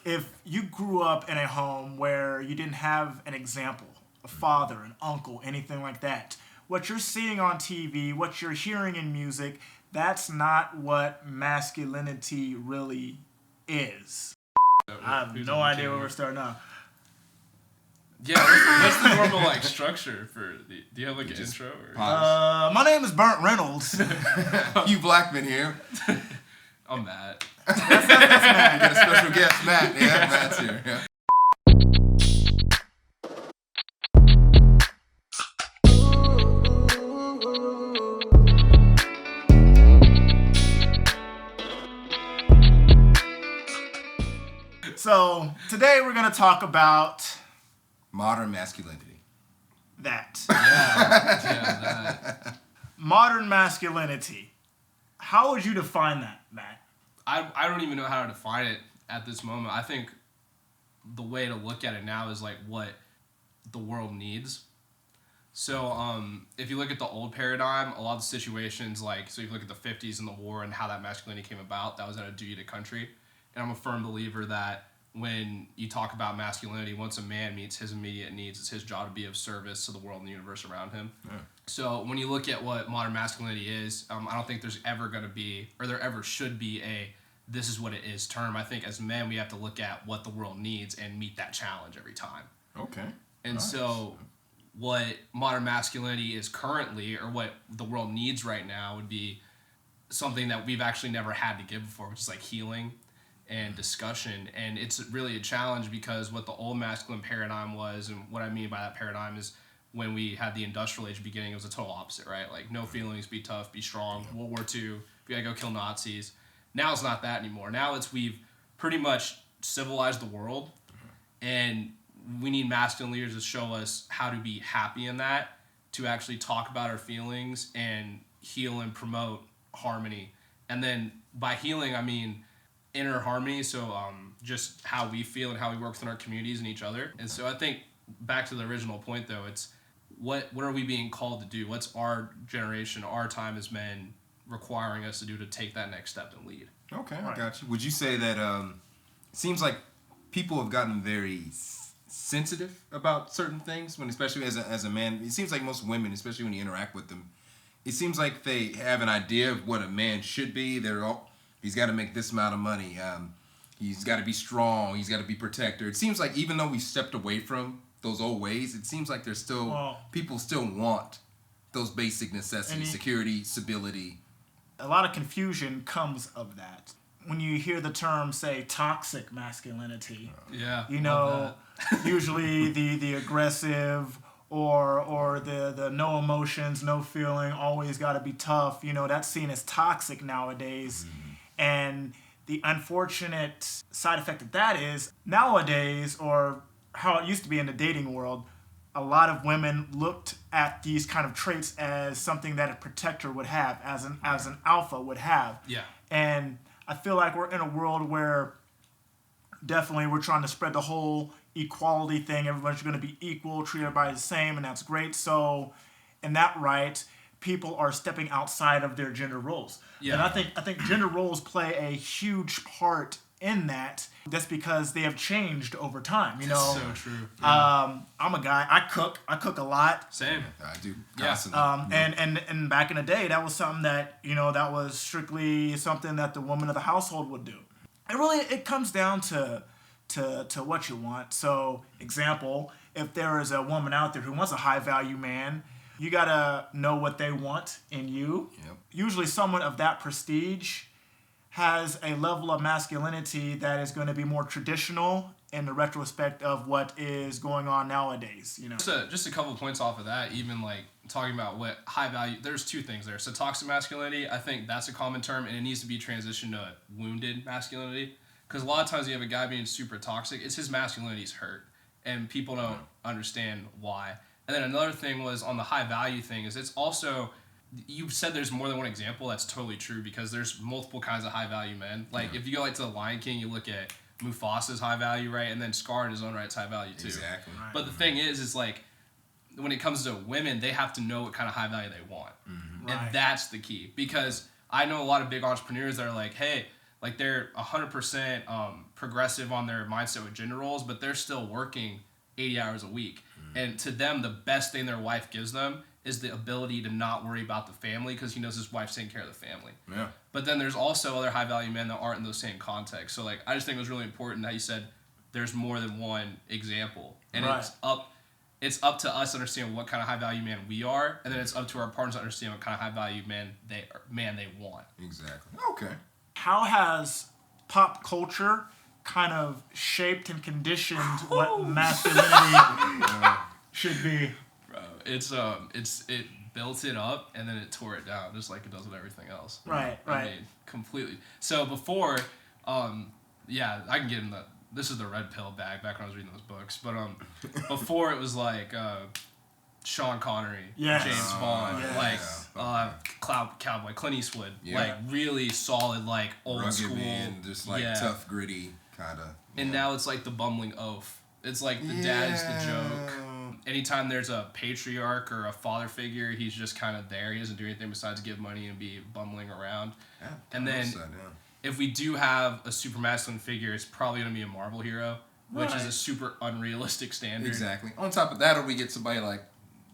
if you grew up in a home where you didn't have an example, a father, an uncle, anything like that, what you're seeing on TV, what you're hearing in music, that's not what masculinity really is. I have no idea where we're starting off. Yeah, what's the normal like structure for the? Do you have like an intro? Or? My name is Burnt Reynolds. You Blackman here. I'm Matt. That's Matt. You got a special guest, Matt. Yeah, Matt's here. Yeah. So today we're gonna talk about Modern masculinity. that. Yeah, that. Modern masculinity. How would you define that, Matt? I don't even know how to define it at this moment. I think the way to look at it now is like what the world needs. So if you look at the old paradigm, a lot of the situations so if you look at the 50s and the war and how that masculinity came about, that was out of duty to country. And I'm a firm believer that when you talk about masculinity, once a man meets his immediate needs, it's his job to be of service to the world and the universe around him. Yeah. So when you look at what modern masculinity is, I don't think there's ever going to be, or there ever should be this is what it is term. I think as men, we have to look at what the world needs and meet that challenge every time. Okay. And nice. So what modern masculinity is currently, or what the world needs right now, would be something that we've actually never had to give before, which is like healing and discussion. And it's really a challenge because what the old masculine paradigm was, and what I mean by that paradigm is when we had the industrial age beginning, it was a total opposite, right? Like no feelings, be tough, be strong. World War II, we gotta go kill Nazis. Now it's not that anymore. Now we've pretty much civilized the world, and we need masculine leaders to show us how to be happy in that, to actually talk about our feelings and heal and promote harmony. And then by healing, I mean inner harmony, so just how we feel and how we work within our communities and each other. And so I think back to the original point though, it's what are we being called to do? What's our generation, our time as men requiring us to do to take that next step and lead? Okay, I got you. Would you say that it seems like people have gotten very sensitive about certain things, when especially as a man? It seems like most women, especially when you interact with them, it seems like they have an idea of what a man should be. He's got to make this amount of money. He's got to be strong. He's got to be protector. It seems like even though we stepped away from those old ways, it seems like there's still people still want those basic necessities: security, stability. A lot of confusion comes of that. When you hear the term, say, toxic masculinity, usually the aggressive or the no emotions, no feeling, always got to be tough, that's seen as toxic nowadays. Mm-hmm. And the unfortunate side effect of that is nowadays, or how it used to be in the dating world, a lot of women looked at these kind of traits as something that a protector would have, as an alpha would have. Yeah. And I feel like we're in a world where definitely we're trying to spread the whole equality thing. Everyone's going to be equal, treat everybody the same, and that's great. So in that right, people are stepping outside of their gender roles. Yeah. And I think gender roles play a huge part in that. That's because they have changed over time. That's so true. Yeah. I'm a guy. I cook a lot. Same. I do constantly. And back in the day, that was something that that was strictly something that the woman of the household would do. And really, it comes down to what you want. So, example, if there is a woman out there who wants a high value man, you gotta know what they want in you. Yep. Usually, someone of that prestige has a level of masculinity that is going to be more traditional in the retrospect of what is going on nowadays. Just a couple of points off of that, even like talking about what high value, there's two things there. So toxic masculinity, I think that's a common term, and it needs to be transitioned to wounded masculinity, because a lot of times you have a guy being super toxic, it's his masculinity's hurt, and people don't understand why. And then another thing was on the high value thing is it's also, you said there's more than one example. That's totally true, because there's multiple kinds of high value men. Like if you go to the Lion King, you look at Mufasa's high value, right? And then Scar in his own right's high value too. Exactly. Right. But the thing is like when it comes to women, they have to know what kind of high value they want. Mm-hmm. And that's the key, because I know a lot of big entrepreneurs that are like, hey, like they're 100% progressive on their mindset with gender roles, but they're still working 80 hours a week. And to them, the best thing their wife gives them is the ability to not worry about the family because he knows his wife's taking care of the family. Yeah. But then there's also other high value men that aren't in those same contexts. So like I just think it was really important that you said there's more than one example, and it's up to us to understand what kind of high value man we are, and then it's up to our partners to understand what kind of high value man they want. Exactly. Okay. How has pop culture kind of shaped and conditioned what masculinity should be? Bro, it built it up and then it tore it down, just like it does with everything else. Right. I mean, completely. So before, I can get in the. This is the red pill bag back when I was reading those books, but before it was like Sean Connery, Yes. James Bond, Cowboy, Clint Eastwood, like really solid, like old Rugged school, man, just like tough, gritty kind of. And now it's like the bumbling oaf. It's like the dad's the joke. Anytime there's a patriarch or a father figure, he's just kind of there. He doesn't do anything besides give money and be bumbling around. Yeah, and then if we do have a super masculine figure, it's probably going to be a Marvel hero, which is a super unrealistic standard. Exactly. On top of that, or we get somebody like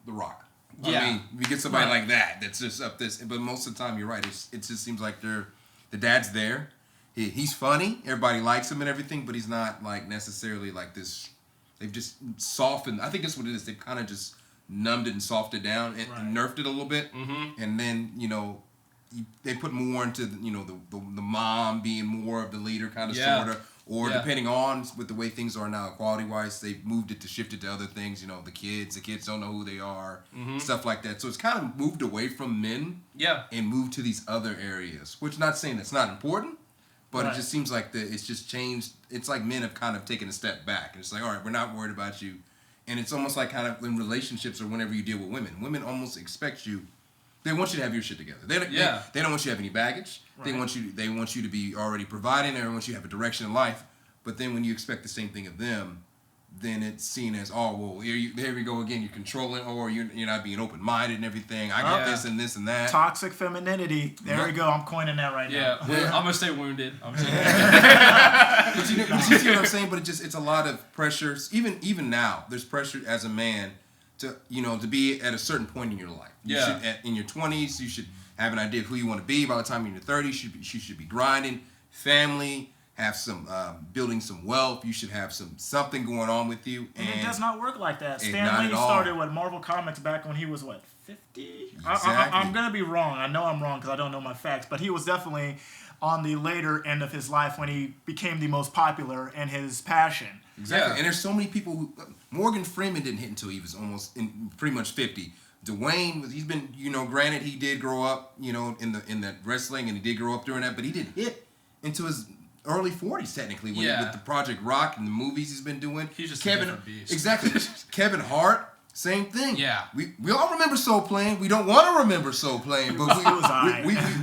The Rock. I mean, we get somebody like that's just up this. But most of the time, you're right. It just seems like the dad's there. He's funny. Everybody likes him and everything, but he's not like necessarily like this. They've just softened. I think that's what it is. They've kind of just numbed it and softened it down and nerfed it a little bit. Mm-hmm. And then, they put more into, the mom being more of the leader kind of sort of. Or depending on with the way things are now equality-wise, they've moved it to shift it to other things. The kids don't know who they are, stuff like that. So it's kind of moved away from men and moved to these other areas, which not saying it's not important. But it just seems like it's just changed. It's like men have kind of taken a step back. And it's like, all right, we're not worried about you. And it's almost like kind of in relationships or whenever you deal with women. Women almost expect you. They want you to have your shit together. They don't want you to have any baggage. Right. They want you to be already providing. They want you to have a direction in life. But then when you expect the same thing of them, then it's seen as, oh, well, here we go again. You're controlling, or you're not being open-minded and everything. I got this and this and that. Toxic femininity. There we go. I'm coining that right now. Yeah, I'm going to stay wounded. But you see what I'm saying? But it's a lot of pressure. Even now, there's pressure as a man to be at a certain point in your life. In your 20s, you should have an idea of who you want to be. By the time you're in your 30s, you should be grinding, family, have some building some wealth. You should have something going on with you. And it does not work like that. Stan Lee started with Marvel Comics back when he was 50? Exactly. I'm gonna be wrong. I know I'm wrong because I don't know my facts, but he was definitely on the later end of his life when he became the most popular in his passion. Exactly. And there's so many people who Morgan Freeman didn't hit until he was almost pretty much 50. Dwayne, he's been, granted he did grow up, in the wrestling, and he did grow up during that, but he didn't hit into his early 40s technically with the Project Rock and the movies he's been doing. He's just a different beast. Exactly. Kevin Hart, same thing. Yeah. We all remember Soul Plane. We don't want to remember Soul Plane, but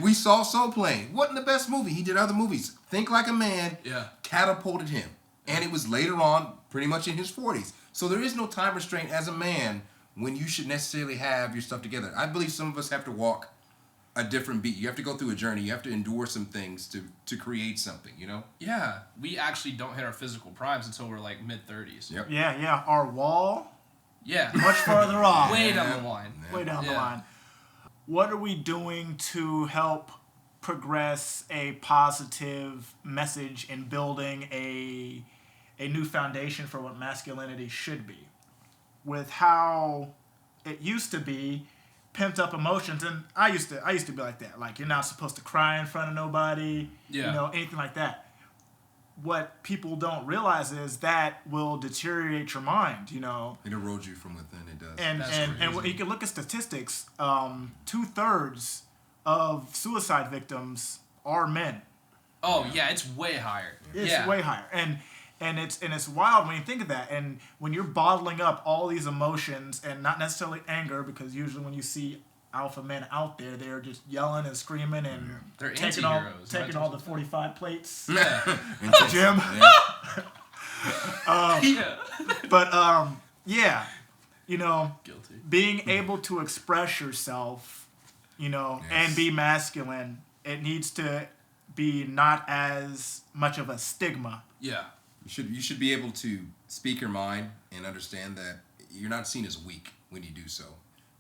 we saw Soul Plane. Wasn't the best movie. He did other movies. Think Like a Man catapulted him. And it was later on, pretty much in his 40s. So there is no time restraint as a man when you should necessarily have your stuff together. I believe some of us have to walk a different beat. You have to go through a journey. You have to endure some things to create something, Yeah. We actually don't hit our physical primes until we're like mid-30s. Yep. Yeah. Our wall, much further off. Way down the line. Way down the line. What are we doing to help progress a positive message in building a new foundation for what masculinity should be? With how it used to be, pent up emotions, and I used to be like that. Like, you're not supposed to cry in front of nobody, anything like that. What people don't realize is that will deteriorate your mind, It erodes you from within, it does. And you can look at statistics, 2/3 of suicide victims are men. Oh yeah, it's way higher. It's way higher. And it's wild when you think of that. And when you're bottling up all these emotions, and not necessarily anger, because usually when you see alpha men out there, they're just yelling and screaming and they're taking all the 45 plates. Yeah. Jim. But Guilty. Being able to express yourself, and be masculine, it needs to be not as much of a stigma. Yeah. You should be able to speak your mind and understand that you're not seen as weak when you do so.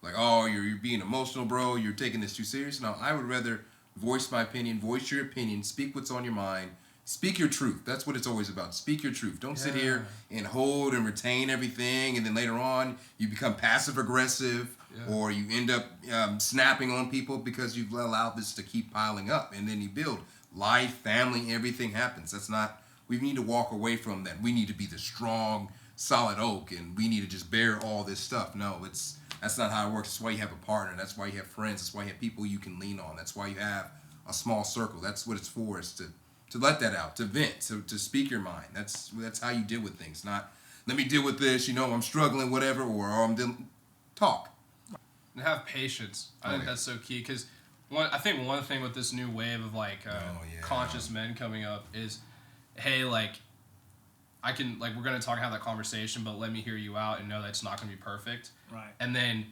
Like, oh, you're being emotional, bro. You're taking this too serious. No, I would rather voice my opinion, voice your opinion, speak what's on your mind, speak your truth. That's what it's always about. Speak your truth. Don't sit here and hold and retain everything, and then later on you become passive aggressive, or you end up snapping on people because you've allowed this to keep piling up, and then you build life, family, everything happens. That's not. We need to walk away from that. We need to be the strong, solid oak, and we need to just bear all this stuff. No, that's not how it works. That's why you have a partner. That's why you have friends. That's why you have people you can lean on. That's why you have a small circle. That's what it's for, is to let that out, to vent, to speak your mind. That's how you deal with things. Not, let me deal with this, I'm struggling, whatever, or I'm dealing. Talk. And have patience. I think that's so key, because I think one thing with this new wave of conscious men coming up is, hey, like, I can, like, we're going to have that conversation, but let me hear you out and know that it's not going to be perfect. Right. And then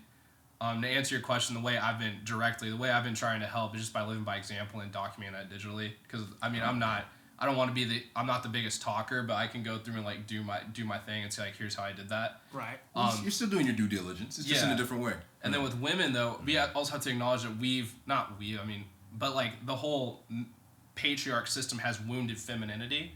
to answer your question, the way I've been trying to help is just by living by example and documenting that digitally. Because, I mean, I'm not the biggest talker, but I can go through and, like, do my thing and say, like, here's how I did that. Right. You're still doing your due diligence. It's just in a different way. And then with women, though, we also have to acknowledge that but, like, the whole patriarch system has wounded femininity.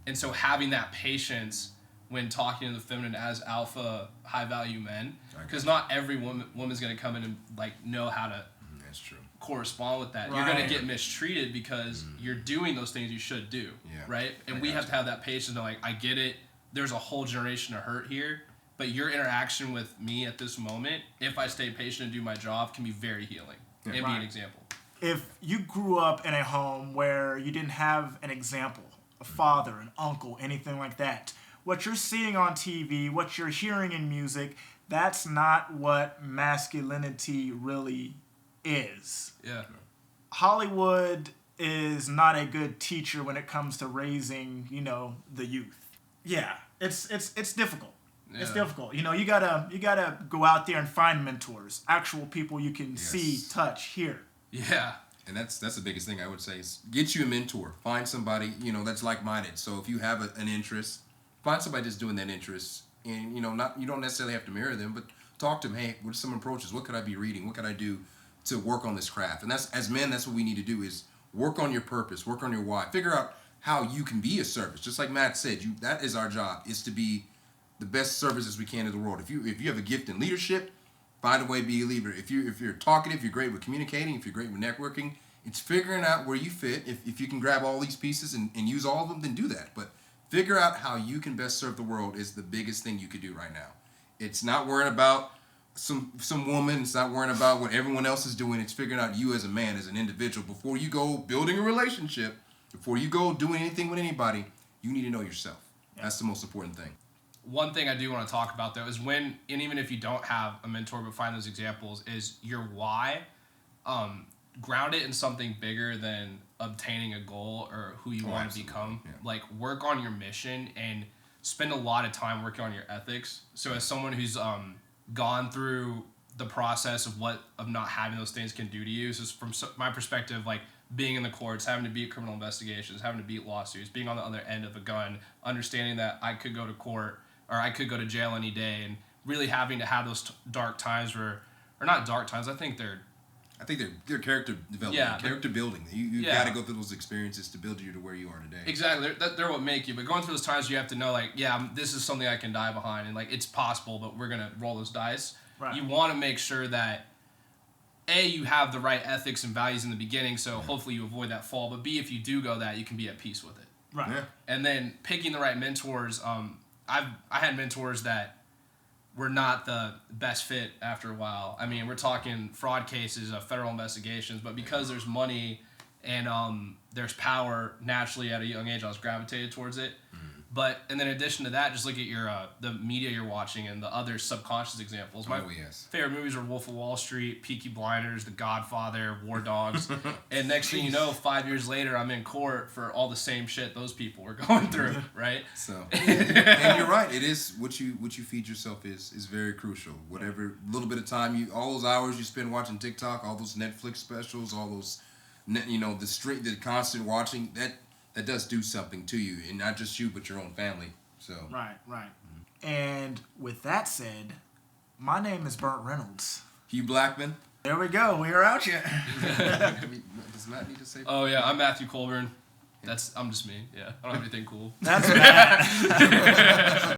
And so having that patience when talking to the feminine as alpha, high-value men, because not every woman's going to come in and, like, know how to that's true. correspond with that. Right. You're going to get mistreated because you're doing those things you should do, right? And we have to have that patience to, like, I get it. There's a whole generation of hurt here, but your interaction with me at this moment, if I stay patient and do my job, can be very healing and be an example. If you grew up in a home where you didn't have an example, a father, an uncle, anything like that, what you're seeing on TV, what you're hearing in music, that's not what masculinity really is. Yeah. Hollywood is not a good teacher when it comes to raising, the youth. Yeah, it's difficult. Yeah. It's difficult. You gotta go out there and find mentors, actual people you can see, touch, hear. Yeah. And that's the biggest thing I would say is get you a mentor. Find somebody, that's like-minded. So if you have an interest, find somebody that's doing that interest. And, you don't necessarily have to mirror them, but talk to them. Hey, what are some approaches? What could I be reading? What could I do to work on this craft? And as men, that's what we need to do is work on your purpose, work on your why. Figure out how you can be a service. Just like Matt said, that is our job, is to be the best services we can to the world. If you have a gift in leadership, find a way to be a leader. If you're talkative, you're great with communicating, if you're great with networking, it's figuring out where you fit. If you can grab all these pieces and use all of them, then do that. But figure out how you can best serve the world is the biggest thing you could do right now. It's not worrying about some woman. It's not worrying about what everyone else is doing. It's figuring out you as a man, as an individual. Before you go building a relationship, before you go doing anything with anybody, you need to know yourself. That's the most important thing. One thing I do want to talk about, though, is and even if you don't have a mentor but find those examples, is your why. Ground it in something bigger than obtaining a goal or who you want to become. Yeah. Like, work on your mission and spend a lot of time working on your ethics. So as someone who's gone through the process of not having those things can do to you, so from my perspective, like, being in the courts, having to beat criminal investigations, having to beat lawsuits, being on the other end of a gun, understanding that I could go to court or I could go to jail any day, and really having to have those dark times or not dark times, I think they're character development, character building. You got to go through those experiences to build you to where you are today. Exactly. They're what make you. But going through those times, you have to know, like, this is something I can die behind, and, like, it's possible, but we're going to roll those dice. Right. You want to make sure that, A, you have the right ethics and values in the beginning, so hopefully you avoid that fall. But B, if you do go that, you can be at peace with it. Right. Yeah. And then picking the right mentors. I had mentors that were not the best fit after a while. I mean, we're talking fraud cases, federal investigations, but because there's money and there's power, naturally at a young age I was gravitated towards it. But and then in addition to that, just look at your the media you're watching and the other subconscious examples. My favorite movies are Wolf of Wall Street, Peaky Blinders, The Godfather, War Dogs. And next thing you know, 5 years later, I'm in court for all the same shit those people were going through, right? So, and you're right. It is what you feed yourself is very crucial. Whatever little bit of time all those hours you spend watching TikTok, all those Netflix specials, all those the constant watching, that does do something to you, and not just you, but your own family. So Right. And with that said, my name is Burt Reynolds. Hugh Blackman. There we go. We are out here. Does Matt need to say? Oh yeah, I'm Matthew Colborn. I'm just me. Yeah, I don't have anything cool. That's bad.